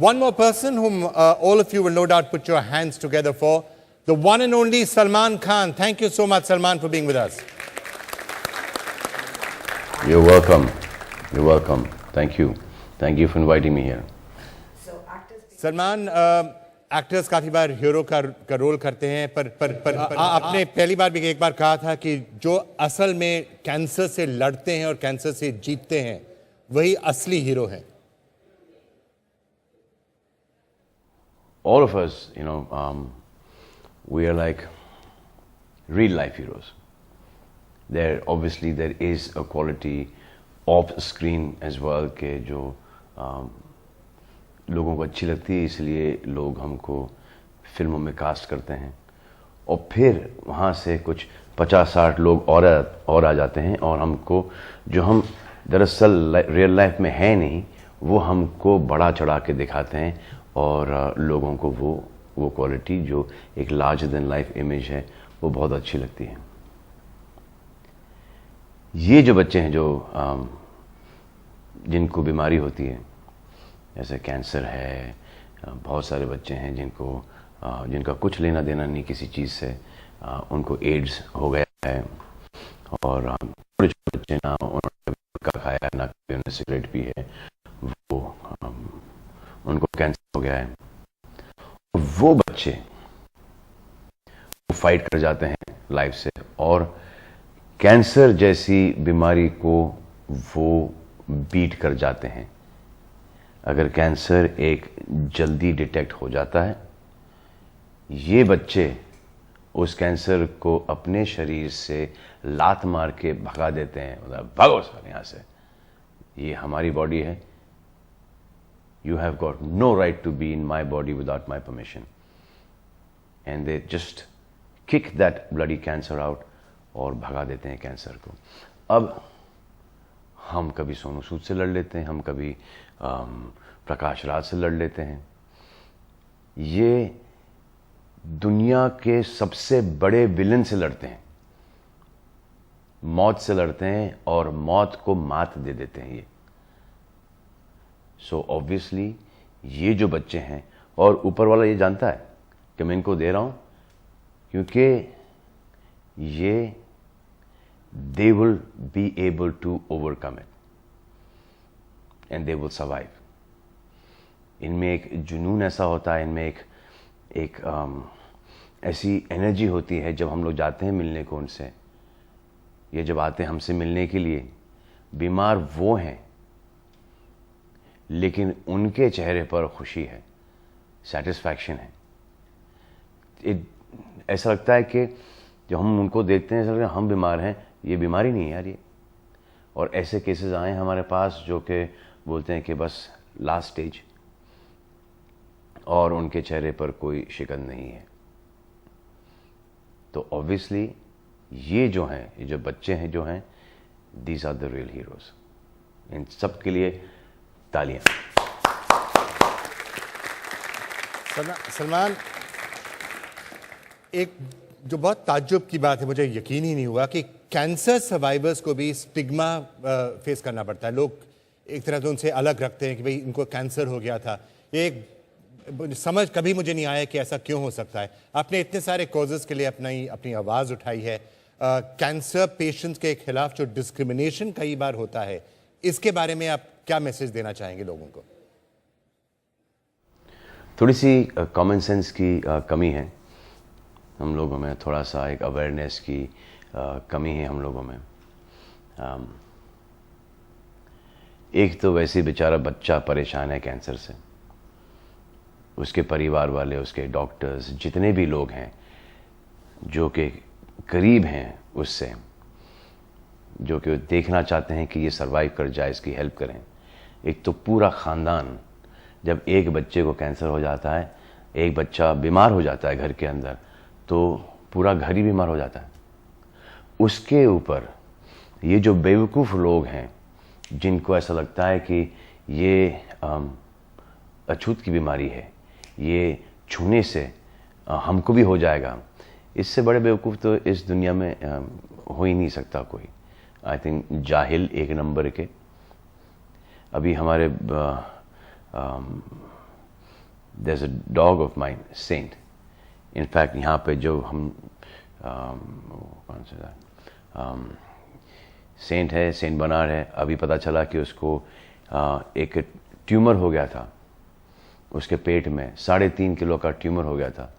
One more person whom all of you will no doubt put your hands together for, the one and only Salman Khan. Thank you so much, Salman, for being with us. You're welcome. You're welcome. Thank you. Thank you for inviting me here. Salman, actors काफ़ी बार hero का role करते हैं, पर आपने पहली बार भी एक बार कहा था कि जो असल में कैंसर से लड़ते हैं और कैंसर से जीतते हैं वही असली हीरो हैं. All of us, we are like real life heroes. Obviously there is a quality off screen as well के जो लोगों को अच्छी लगती है, इसलिए लोग हमको फिल्मों में कास्ट करते हैं और फिर वहाँ से कुछ 50-60 लोग और आ जाते हैं और हमको जो हम दरअसल रियल लाइफ में है नहीं वो हमको बड़ा चढ़ा के दिखाते हैं और लोगों को वो क्वालिटी जो एक लार्जर देन लाइफ इमेज है वो बहुत अच्छी लगती है. ये जो बच्चे हैं जो जिनको बीमारी होती है जैसे कैंसर है, बहुत सारे बच्चे हैं जिनका कुछ लेना देना नहीं किसी चीज़ से, उनको एड्स हो गया है और छोटे छोटे बच्चे ना उन्होंने गुटखा खाया ना कभी उन्होंने सिगरेट पी है, वो उनको कैंसर हो गया है. वो बच्चे वो फाइट कर जाते हैं लाइफ से और कैंसर जैसी बीमारी को वो बीट कर जाते हैं. अगर कैंसर एक जल्दी डिटेक्ट हो जाता है, ये बच्चे उस कैंसर को अपने शरीर से लात मार के भगा देते हैं, मतलब भागो सर यहाँ से, ये हमारी बॉडी है, you have got no right to be in my body without my permission. And they just kick that bloody cancer out और भगा देते हैं कैंसर को. अब हम कभी सोनू सूद से लड़ लेते हैं, हम कभी प्रकाश राज से लड़ लेते हैं. ये दुनिया के सबसे बड़े विलन से लड़ते हैं, मौत से लड़ते हैं और मौत को मात दे देते हैं ये. सो ऑब्वियसली ये जो बच्चे हैं और ऊपर वाला ये जानता है कि मैं इनको दे रहा हूं क्योंकि ये they will be able to overcome it and they will survive. इनमें एक जुनून ऐसा होता है, इनमें एक ऐसी एनर्जी होती है जब हम लोग जाते हैं मिलने को उनसे. ये जब आते हैं हमसे मिलने के लिए, बीमार वो हैं लेकिन उनके चेहरे पर खुशी है, सेटिस्फैक्शन है. ऐसा लगता है कि जब हम उनको देखते हैं ऐसा लगता है हम बीमार हैं, ये बीमारी नहीं है यार ये. और ऐसे केसेस आए हमारे पास जो कि बोलते हैं कि बस लास्ट स्टेज और उनके चेहरे पर कोई शिकन नहीं है. तो ऑब्वियसली ये जो हैं, ये जो बच्चे हैं जो हैं, these are the real heroes. इन सब के लिए तालियां. सलमान, एक जो बहुत ताज्जुब की बात है, मुझे यकीन ही नहीं हुआ कि कैंसर सर्वाइवर्स को भी स्टिग्मा फेस करना पड़ता है. लोग एक तरह से उनसे अलग रखते हैं कि भाई इनको कैंसर हो गया था. ये एक समझ कभी मुझे नहीं आया कि ऐसा क्यों हो सकता है. आपने इतने सारे कॉजेज़ के लिए अपनी आवाज़ उठाई है. कैंसर पेशेंट्स के खिलाफ जो डिस्क्रिमिनेशन कई बार होता है, इसके बारे में आप क्या मैसेज देना चाहेंगे लोगों को? थोड़ी सी कॉमन सेंस की कमी है हम लोगों में, थोड़ा सा एक अवेयरनेस की कमी है हम लोगों में. एक तो वैसे बेचारा बच्चा परेशान है कैंसर से, उसके परिवार वाले, उसके डॉक्टर्स, जितने भी लोग हैं जो कि करीब हैं उससे, जो कि देखना चाहते हैं कि ये सरवाइव कर जाए, इसकी हेल्प करें. एक तो पूरा ख़ानदान, जब एक बच्चे को कैंसर हो जाता है, एक बच्चा बीमार हो जाता है घर के अंदर, तो पूरा घर ही बीमार हो जाता है. उसके ऊपर ये जो बेवकूफ़ लोग हैं जिनको ऐसा लगता है कि ये अछूत की बीमारी है, ये छूने से हमको भी हो जाएगा, इससे बड़े बेवकूफ़ तो इस दुनिया में हो ही नहीं सकता कोई. आई थिंक जाहिल एक नंबर के. अभी हमारे there's a dog of mine, Saint. In fact, यहाँ पे जो हम कौन सा सेंट है, सेंट बर्नार्ड है, अभी पता चला कि उसको एक ट्यूमर हो गया था उसके पेट में, 3.5 किलो का ट्यूमर हो गया था।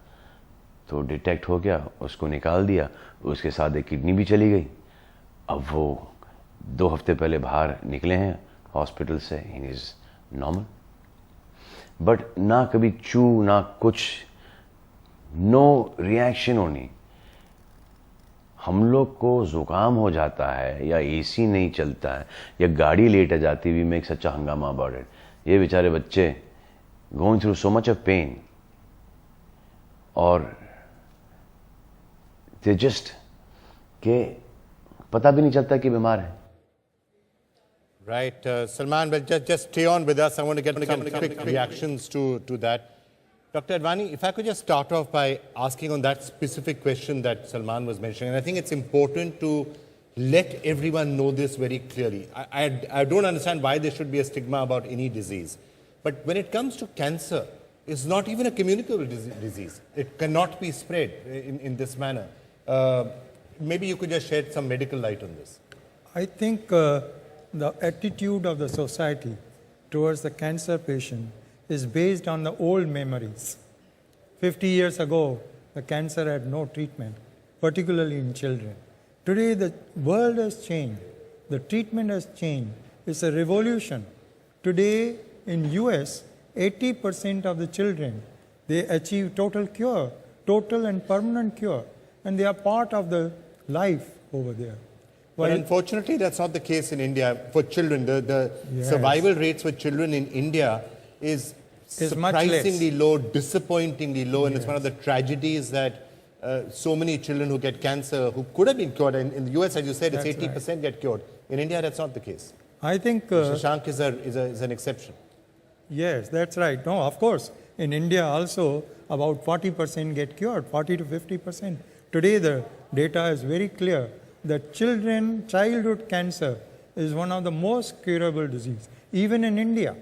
तो डिटेक्ट हो गया, उसको निकाल दिया, उसके साथ एक किडनी भी चली गई। अब वो 2 हफ्ते पहले बाहर निकले हैं हॉस्पिटल से, ही इज नॉर्मल। बट ना कभी चू ना कुछ, नो रिएक्शन होनी। हम लोग को जुकाम हो जाता है या एसी नहीं चलता है या गाड़ी लेट आ जाती, वी मेक सच अ हंगामा अबाउट इट। ये बेचारे बच्चे going through so much of pain और दे जस्ट के पता भी नहीं चलता कि बीमार है। Right, Salman, but just stay on with us. I want to get some quick reactions to that. Dr. Advani, if I could just start off by asking on that specific question that Salman was mentioning, and I think it's important to let everyone know this very clearly. I don't understand why there should be a stigma about any disease. But when it comes to cancer, it's not even a communicable disease. It cannot be spread in this manner. Maybe you could just shed some medical light on this. I think the attitude of the society towards the cancer patient is based on the old memories. 50 years ago, the cancer had no treatment, particularly in children. Today, the world has changed. The treatment has changed. It's a revolution. Today, in US, 80% of the children, they achieve total cure, total and permanent cure, and they are part of the life over there. But unfortunately, that's not the case in India for children. The survival rates for children in India is surprisingly low, disappointingly low, and it's one of the tragedies that so many children who get cancer, who could have been cured, in the US, as you said, it's 80% get cured. In India, that's not the case. I think Shashank is an exception. Yes, that's right. No, of course. In India also, about 40% get cured, 40 to 50%. Today, the data is very clear that childhood cancer is one of the most curable disease, even in India.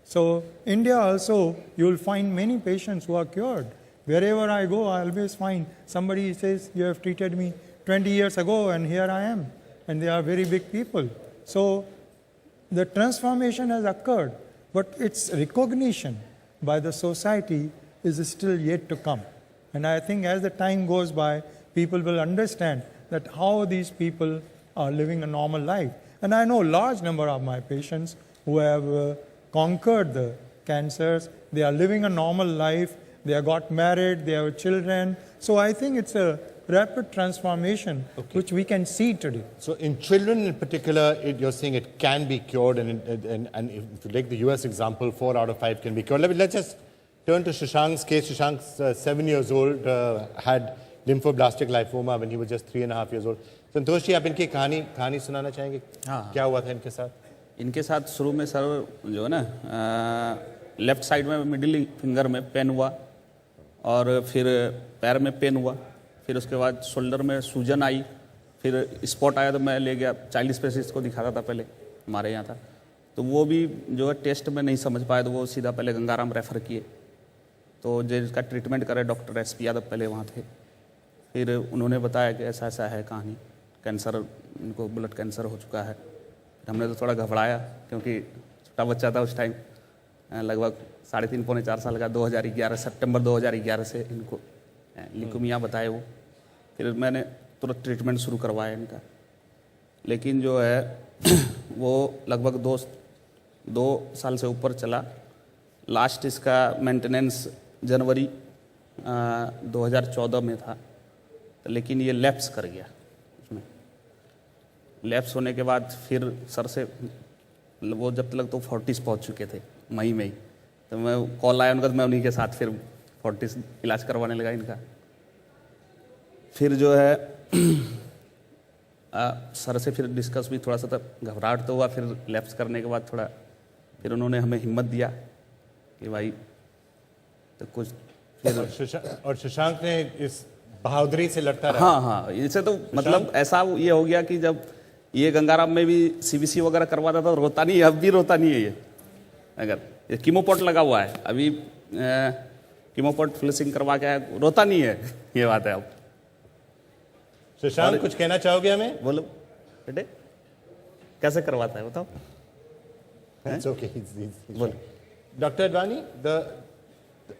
So, India also, you will find many patients who are cured. Wherever I go, I always find somebody says, you have treated me 20 years ago and here I am. And they are very big people. So, the transformation has occurred, but its recognition by the society is still yet to come. And I think as the time goes by, people will understand that how these people are living a normal life. And I know a large number of my patients who have conquered the cancers, they are living a normal life, they have got married, they have children. So I think it's a rapid transformation which we can see today. So in children in particular, you're saying it can be cured, and if you take the US example, 4 out of 5 can be cured. Let's just turn to Shashank's case. Shashank's 7 years old, had lymphoblastic lymphoma when he was just 3.5 years old. Santosh ji, आप इनकी कहानी सुनाना चाहेंगे? हाँ, क्या हुआ था इनके साथ? इनके साथ शुरू में सर जो है ना, लेफ्ट साइड में मिडिल फिंगर में पेन हुआ, और फिर पैर में पेन हुआ, फिर उसके बाद शोल्डर में सूजन आई, फिर स्पॉट आया तो मैं ले गया, चाइल्ड स्पेशलिस्ट को दिखाता था पहले, हमारे यहाँ था। तो वो भी जो है टेस्ट में नहीं समझ पाए, तो वो सीधा पहले गंगाराम रेफ़र किए। तो जो इसका ट्रीटमेंट करे डॉक्टर SP यादव पहले वहाँ थे। फिर उन्होंने बताया कि ऐसा ऐसा है कहानी, कैंसर, इनको ब्लड कैंसर हो चुका है। हमने तो थोड़ा घबराया, क्योंकि छोटा बच्चा था उस टाइम, लगभग 3.5 पौने 4 साल का। 2011 सितंबर 2011 से इनको ल्यूकेमिया बताए वो। फिर मैंने तुरंत ट्रीटमेंट शुरू करवाया इनका, लेकिन जो है वो लगभग 2 साल से ऊपर चला। लास्ट इसका मेंटेनेंस जनवरी 2014 में था, लेकिन ये लैप्स कर गया। उसमें लैप्स होने के बाद फिर सर से वो जब तक तो 40 पहुँच चुके थे मई में ही, तो मैं कॉल आया उनका, तो मैं उन्हीं के साथ फिर 40 इलाज करवाने लगा इनका। फिर जो है सर से फिर डिस्कस भी, थोड़ा सा तब घबराहट तो हुआ। फिर लैप्स करने के बाद थोड़ा फिर उन्होंने हमें हिम्मत दिया कि भाई तो कुछ फिर। और शशांक ने इस बहादुरी से लड़ता रहा। हाँ, इससे तो मतलब ऐसा ये हो गया कि जब ये गंगाराम में भी CBC वगैरह करवाता था, रोता नहीं है, अब भी रोता नहीं है ये। अगर ये कीमोपॉट लगा हुआ है, अभी कीमोपोर्ट फ्लशिंग करवा के आया, रोता नहीं है, ये बात है। अब शशांक कुछ कहना चाहोगे हमें? बोलो बेटे, कैसे करवाता है बताओ। It's okay. He's बोलो। Dr. Advani,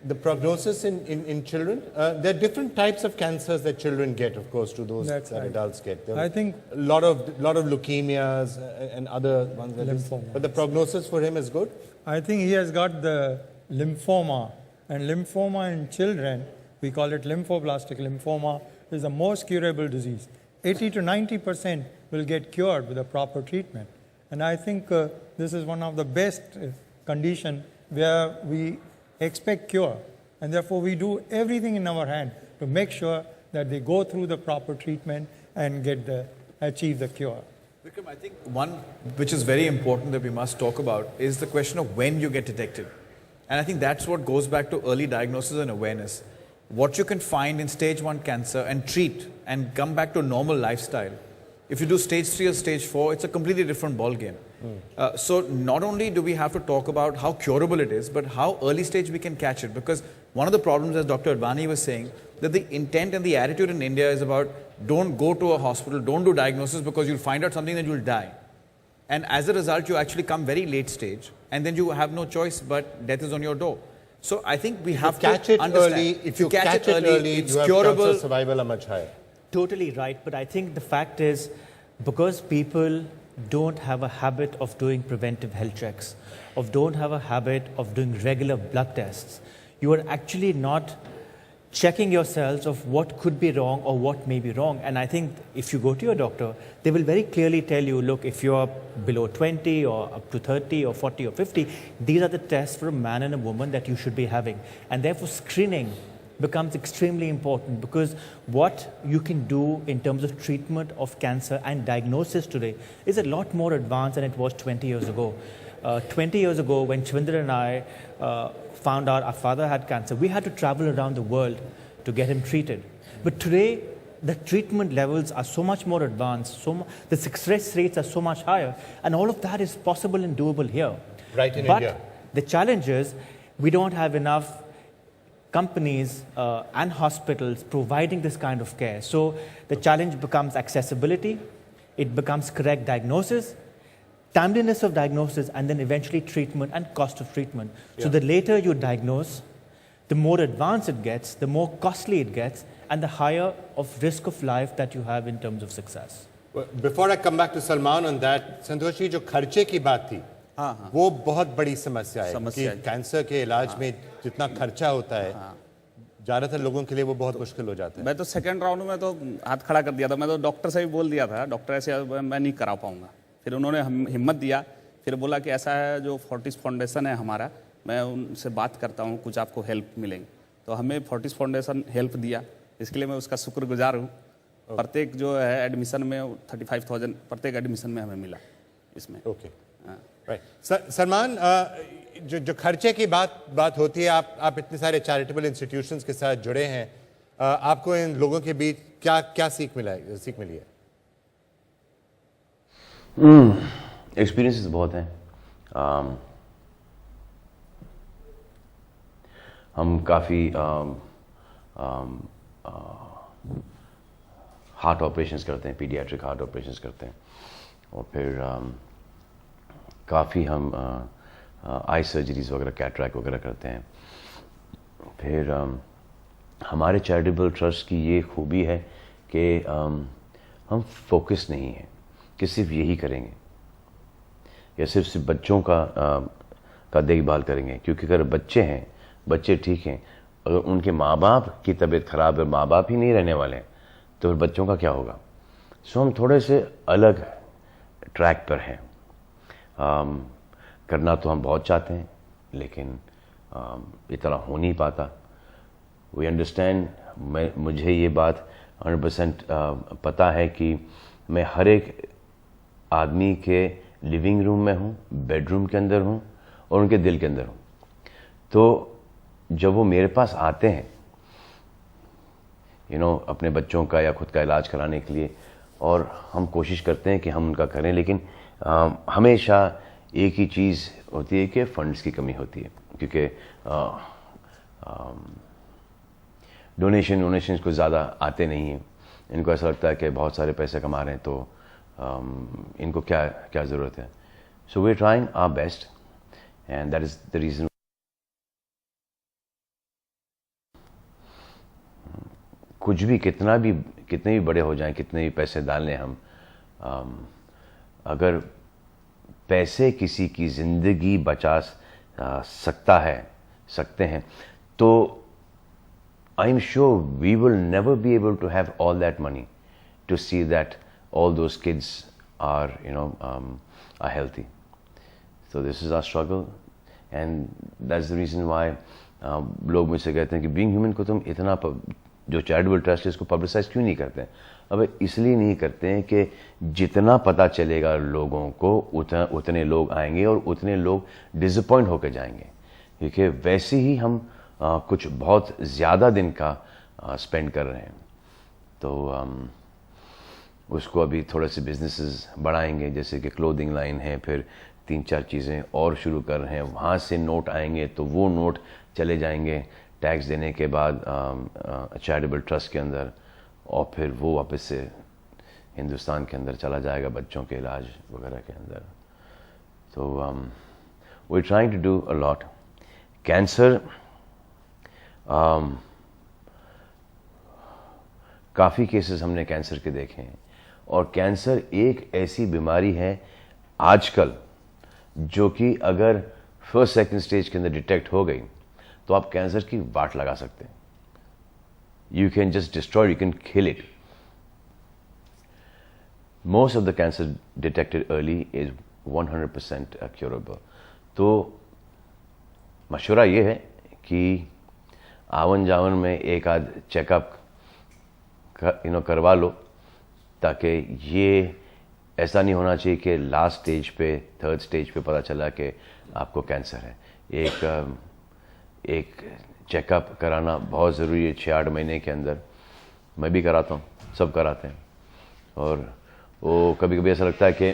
the prognosis in children, there are different types of cancers that children get, of course, to those That's that right. adults get. There I are think a lot of leukemias and other ones. Lymphomas. But the prognosis for him is good. I think he has got the lymphoma, and lymphoma in children, we call it lymphoblastic lymphoma, is the most curable disease. 80 to 90% will get cured with a proper treatment. And I think this is one of the best condition where we expect cure. And therefore, we do everything in our hand to make sure that they go through the proper treatment and achieve the cure. Vikram, I think one which is very important that we must talk about is the question of when you get detected. And I think that's what goes back to early diagnosis and awareness. What you can find in stage 1 cancer and treat and come back to a normal lifestyle. If you do stage 3 or stage 4, it's a completely different ballgame. So not only do we have to talk about how curable it is, but how early stage we can catch it. Because one of the problems, as Dr. Advani was saying, that the intent and the attitude in India is about don't go to a hospital, don't do diagnosis because you'll find out something that you'll die. And as a result, you actually come very late stage and then you have no choice but death is on your door. So I think we have Catch to it understand. early. If you catch it early, it's your curable. chances of survival are much higher. Totally right, but I think the fact is because people don't have a habit of doing preventive health checks, don't have a habit of doing regular blood tests, you are actually not checking yourselves of what could be wrong or what may be wrong. And I think if you go to your doctor, they will very clearly tell you, look, if you're below 20 or up to 30 or 40 or 50, these are the tests for a man and a woman that you should be having. And therefore screening becomes extremely important because what you can do in terms of treatment of cancer and diagnosis today is a lot more advanced than it was 20 years ago. 20 years ago, when Chvindra and I found out our father had cancer, we had to travel around the world to get him treated. But today, the treatment levels are so much more advanced, the success rates are so much higher, and all of that is possible and doable here. Right in But India. the challenge is we don't have enough companies and hospitals providing this kind of care. So the challenge becomes accessibility, it becomes correct diagnosis, timeliness of diagnosis, and then eventually treatment and cost of treatment. So the later you diagnose, the more advanced it gets, the more costly it gets, and the higher of risk of life that you have in terms of success. Before I come back to Salman on that, Santosh ji जो खर्चे की बात थी, वो बहुत बड़ी समस्या है कि कैंसर के इलाज में जितना खर्चा होता है, ज़्यादातर लोगों के लिए वो बहुत मुश्किल हो जाता है। मैं तो सेकंड राउंड में तो हाथ खड़ा कर दिया था, मैं तो डॉक्टर से भी बोल दिया था, डॉक्टर ऐसे मैं नहीं करा पाऊंगा। फिर उन्होंने हिम्मत दिया, फिर बोला कि ऐसा है जो फोर्टिस फाउंडेशन है हमारा, मैं उनसे बात करता हूँ, कुछ आपको हेल्प मिलेंगे। तो हमें फोर्टिस फाउंडेशन हेल्प दिया, इसके लिए मैं उसका शुक्रगुजार हूँ। प्रत्येक जो है एडमिशन में 35,000 प्रत्येक एडमिशन में हमें मिला इसमें। Okay, right. सलमान, जो खर्चे की बात होती है, आप इतने सारे चैरिटेबल इंस्टीट्यूशंस के साथ जुड़े हैं, आपको इन लोगों के बीच क्या सीख मिली है? एक्सपीरियंसेस बहुत हैं। हम काफ़ी हार्ट ऑपरेशंस करते हैं, पीडियाट्रिक हार्ट ऑपरेशंस करते हैं, और फिर काफ़ी हम आई सर्जरीज वगैरह, कैटरैक्ट वगैरह करते हैं। फिर हमारे चैरिटेबल ट्रस्ट की ये खूबी है कि हम फोकस नहीं हैं कि सिर्फ यही करेंगे या सिर्फ बच्चों का देखभाल करेंगे, क्योंकि अगर बच्चे ठीक हैं, अगर उनके माँ बाप की तबीयत ख़राब है, माँ बाप ही नहीं रहने वाले हैं, तो फिर बच्चों का क्या होगा। सो हम थोड़े से अलग ट्रैक पर हैं। करना तो हम बहुत चाहते हैं, लेकिन इतना हो नहीं पाता। वी अंडरस्टैंड, मुझे ये बात 100% पता है कि मैं हर एक आदमी के लिविंग रूम में हूँ, बेडरूम के अंदर हूँ और उनके दिल के अंदर हूँ। तो जब वो मेरे पास आते हैं अपने बच्चों का या खुद का इलाज कराने के लिए, और हम कोशिश करते हैं कि हम उनका करें, लेकिन हमेशा एक ही चीज़ होती है कि फंड्स की कमी होती है, क्योंकि डोनेशंस को ज़्यादा आते नहीं हैं। इनको ऐसा लगता है कि बहुत सारे पैसे कमा रहे हैं तो इनको क्या ज़रूरत है। So we are trying our best and that is the reason. कुछ भी कितने भी बड़े हो जाएं, कितने भी पैसे डाल लें हम, अगर पैसे किसी की ज़िंदगी बचा सकते हैं तो I am sure we will never be able to have all that money to see that all those kids are are healthy. So this is our struggle and that's the reason why लोग मुझसे कहते हैं कि being human को तुम इतना जो charitable trust है इसको पब्लिसाइज क्यों नहीं करते हैं। अब इसलिए नहीं करते हैं कि जितना पता चलेगा लोगों को उतने लोग आएंगे और उतने लोग डिसअपॉइंट होकर जाएंगे, क्योंकि वैसे ही हम कुछ बहुत ज़्यादा दिन का स्पेंड कर रहे हैं। तो उसको अभी थोड़े से बिजनेसेस बढ़ाएंगे, जैसे कि क्लोथिंग लाइन है, फिर 3-4 चीज़ें और शुरू कर रहे हैं। वहाँ से नोट आएंगे तो वो नोट चले जाएंगे टैक्स देने के बाद चैरिटेबल ट्रस्ट के अंदर, और फिर वो वापस से हिंदुस्तान के अंदर चला जाएगा बच्चों के इलाज वगैरह के अंदर। तो we trying to do a lot. Cancer काफ़ी केसेस हमने कैंसर के देखे हैं, और कैंसर एक ऐसी बीमारी है आजकल जो कि अगर फर्स्ट सेकंड स्टेज के अंदर डिटेक्ट हो गई तो आप कैंसर की वाट लगा सकते हैं। You can just destroy, you can kill it. Most of the cancer detected early is 100% curable. तो मशवरा ये है कि आवन जावन में एक आध चेकअप करवा लो, ताकि ये ऐसा नहीं होना चाहिए कि लास्ट स्टेज पे, थर्ड स्टेज पे पता चला कि आपको कैंसर है। एक चेकअप कराना बहुत ज़रूरी है 6-8 महीने के अंदर। मैं भी कराता हूँ, सब कराते हैं। और वो कभी कभी ऐसा लगता है कि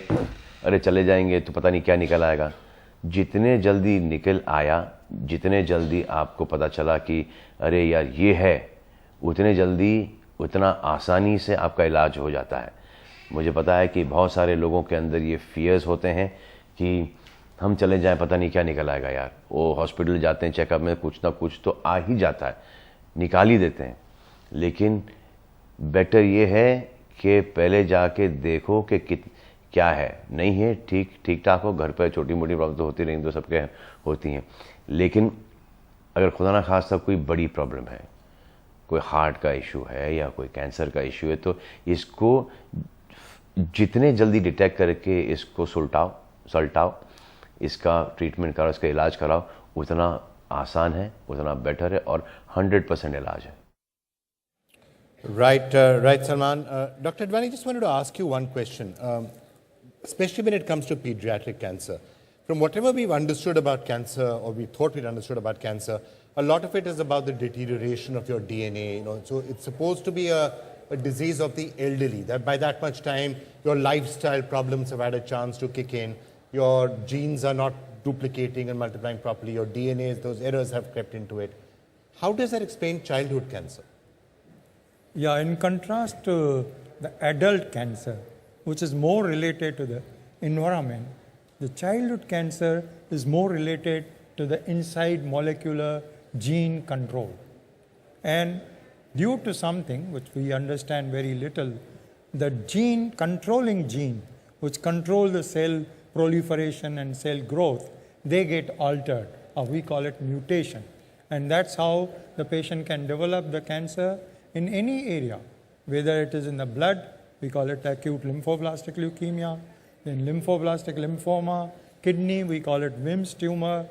अरे चले जाएंगे तो पता नहीं क्या निकल आएगा। जितने जल्दी निकल आया, जितने जल्दी आपको पता चला कि अरे यार ये है, उतने जल्दी उतना आसानी से आपका इलाज हो जाता है। मुझे पता है कि बहुत सारे लोगों के अंदर ये फियर्स होते हैं कि हम चले जाएं पता नहीं क्या निकल आएगा यार। वो हॉस्पिटल जाते हैं, चेकअप में कुछ ना कुछ तो आ ही जाता है, निकाल ही देते हैं। लेकिन बेटर ये है कि पहले जाके देखो कि क्या है, नहीं है, ठीक ठाक हो। घर पर छोटी मोटी प्रॉब्लम तो होती रहेंगी, तो सबके होती हैं। लेकिन अगर खुदा ना खास्ता कोई बड़ी प्रॉब्लम है, कोई हार्ट का इशू है या कोई कैंसर का इशू है, तो इसको जितने जल्दी डिटेक्ट करके इसको सुलटाओ, इसका ट्रीटमेंट कराओ, इसका इलाज कराओ, उतना आसान है, उतना बेटर है और 100% इलाज है। Right, Salman. Dr. Advani, just wanted to ask you one question, especially when it comes to pediatric cancer. From whatever we've understood about cancer, or we thought we'd understood about cancer, a lot of it is about the deterioration of your DNA. So it's supposed to be a disease of the elderly, that by that much time, your lifestyle problems have had a chance to kick in. Your genes are not duplicating and multiplying properly. Your DNA, those errors have crept into it. How does that explain childhood cancer? Yeah, in contrast to the adult cancer, which is more related to the environment, the childhood cancer is more related to the inside molecular gene control. And due to something which we understand very little, the controlling gene, which control the cell proliferation and cell growth, they get altered, or we call it mutation. And that's how the patient can develop the cancer in any area, whether it is in the blood, we call it acute lymphoblastic leukemia, then lymphoblastic lymphoma, kidney, we call it Wilms tumor,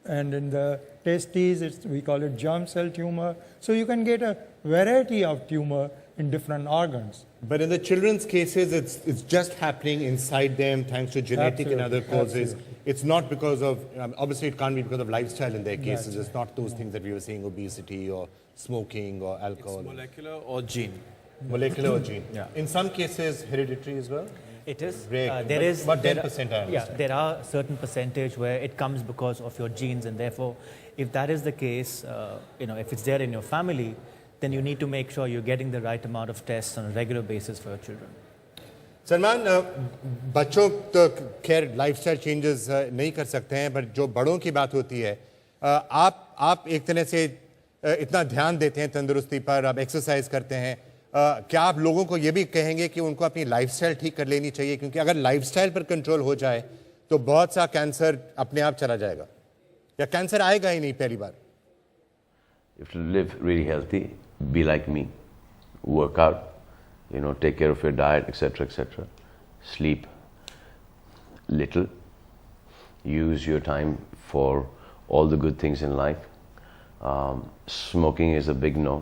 and in the testes, we call it germ cell tumor. So you can get a variety of tumor in different organs. But in the children's cases, it's just happening inside them thanks to genetic and other causes. Absolutely. It's not because of, obviously it can't be because of lifestyle in their cases. It's not those things that we were saying, obesity or smoking or alcohol. It's molecular or gene. Molecular or gene. Yeah. In some cases, hereditary as well? It is. Rare. There is. But there 10%, I understand. Yeah, there are certain percentage where it comes because of your genes, and therefore, If that is the case, if it's there in your family, then you need to make sure you're getting the right amount of tests on a regular basis for your children. Salman, बच्चों तो खैर lifestyle changes नहीं कर सकते हैं, पर जो बड़ों की बात होती है, आप एक तरह से इतना ध्यान देते हैं तंदुरुस्ती पर, आप एक्सरसाइज करते हैं, क्या आप लोगों को ये भी कहेंगे कि उनको अपनी लाइफस्टाइल ठीक कर लेनी चाहिए? क्योंकि अगर लाइफस्टाइल पर कंट्रोल हो जाए तो बहुत सा कैंसर अपने आप चला जाएगा, या कैंसर आएगा ही नहीं पहली बार. If you live really healthy, be like me, work out, take care of your diet, etc., etc. Sleep little, use your time for all the good things in life. Smoking is a big no.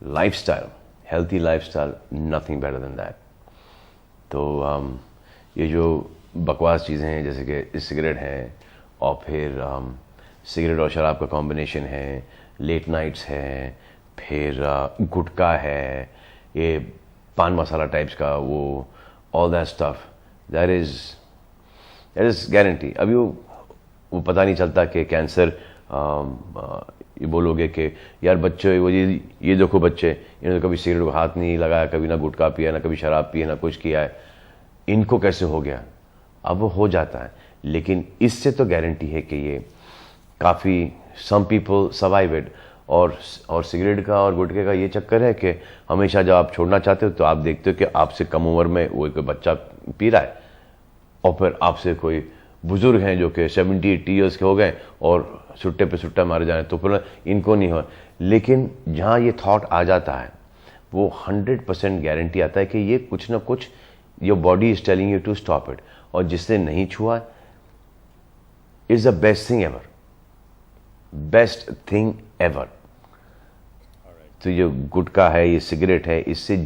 Lifestyle, healthy lifestyle, nothing better than that. तो ये जो बकवास चीज़ें हैं जैसे कि cigarette है, और फिर सिगरेट और शराब का कॉम्बिनेशन है, लेट नाइट्स है, फिर गुटखा है, ये पान मसाला टाइप्स का, वो all that stuff, that is guarantee. अभी वो पता नहीं चलता कि कैंसर, ये बोलोगे कि यार बच्चे वो ये देखो बच्चे, इन्होंने कभी सिगरेट को हाथ नहीं लगाया, कभी ना गुटखा पिया, ना कभी शराब पिया, ना कुछ किया है, इनको कैसे हो गया? अब वो हो जाता है, लेकिन इससे तो गारंटी है कि ये काफ़ी सम पीपल सर्वाइव इट. और सिगरेट का और गुटखे का ये चक्कर है कि हमेशा जब आप छोड़ना चाहते हो तो आप देखते हो कि आपसे कम उम्र में वो कोई बच्चा पी रहा है, और फिर आपसे कोई बुजुर्ग हैं जो कि 70-80 ईयर्स के हो गए और सुट्टे पे सुट्टा मारे जाए, तो फिर इनको नहीं हो. लेकिन जहाँ ये थॉट आ जाता है वो 100% गारंटी आता है कि ये कुछ ना कुछ, your body is telling you to stop it. और जिसने नहीं छुआ, is the best thing ever, best thing ever. तो ये गुटखा है, ये सिगरेट है, इससे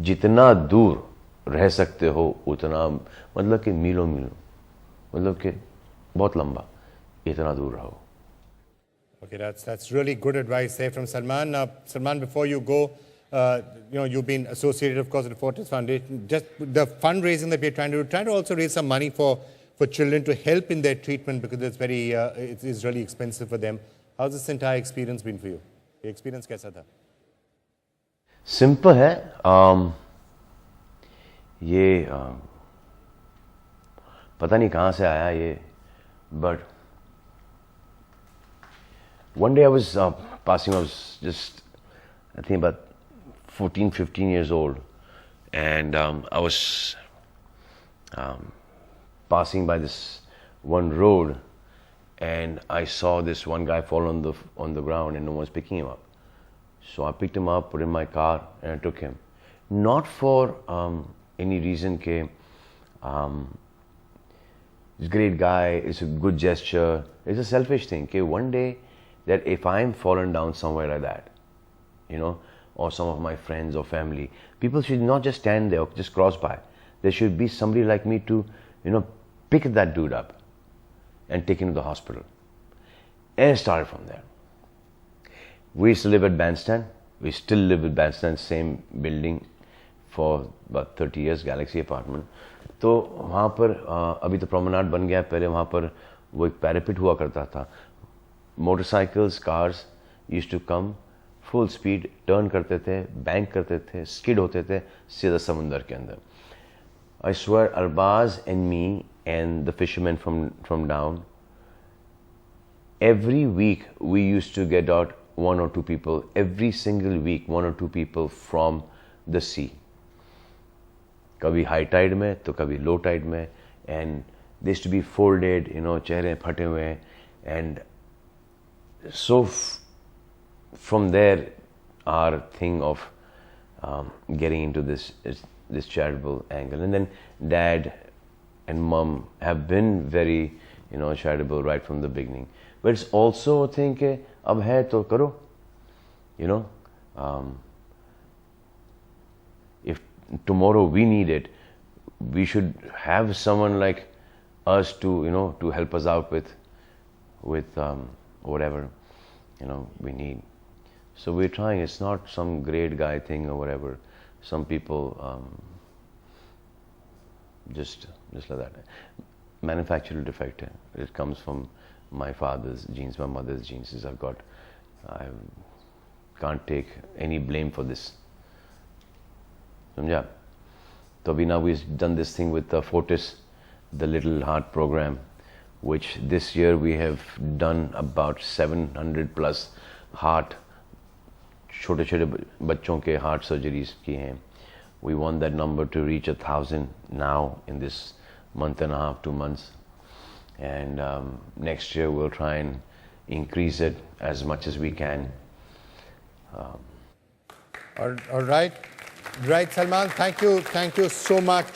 जितना दूर रह सकते हो उतना, मतलब कि मीलों, मतलब कि बहुत लंबा, इतना दूर रहो. Okay, that's really good advice there from Salman. Salman, before you go, you've been associated, of course, with the Fortis Foundation. Just the fundraising that we're trying to also raise some money for children to help in their treatment, because it's really expensive for them. How's this entire experience been for you? ये experience कैसा था? Simple है. ये पता नहीं कहाँ से आया ये, but one day I was passing, I was just, I think about 14-15 years old, and I was passing by this one road, and I saw this one guy fall on the ground and no one was picking him up. So I picked him up, put him in my car, and I took him. Not for any reason ke he's a great guy, it's a good gesture. It's a selfish thing. Okay, one day that if I'm fallen down somewhere like that, or some of my friends or family, people should not just stand there or just cross by. There should be somebody like me to, pick that dude up and take him to the hospital. And it started from there. We used to live at Bandstand. We still live at Bandstand, same building for about 30 years, Galaxy Apartment. तो वहाँ पर अभी तो promenade बन गया, पहले वहाँ पर वो एक पैरापिट हुआ करता था. Motorcycles, cars used to come full speed, turn करते थे, बैंक करते थे, स्किड होते थे सीधा समुंदर के अंदर. I swear, Arbaz and me and the fishermen from down, every week we used to get out 1 or 2 people, every single week 1 or 2 people from the sea. कभी हाई टाइड में तो कभी लो टाइड में, and they used to be folded, चेहरे फटे हुए, and so from there our thing of getting into this charitable angle. And then dad and mom have been very charitable right from the beginning, but it's also a thing ke ab hai to karo, if tomorrow we need it, we should have someone like us to to help us out with whatever we need. So we're trying. It's not some great guy thing or whatever. Some people just like that. Manufactured defect. It comes from my father's genes, my mother's genes. I can't take any blame for this. समझा? So now we've done this thing with Fortis, the Little Heart program, which this year we have done about 700 plus heart, छोटे छोटे बच्चों के heart surgeries की हैं. We want that number to reach 1,000 now in this month and a half, 2 months. And next year we'll try and increase it as much as we can. All right. Right, Salman, thank you so much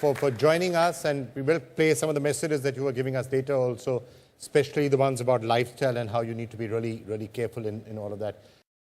for joining us, and we will play some of the messages that you were giving us later also, especially the ones about lifestyle and how you need to be really, really careful in all of that.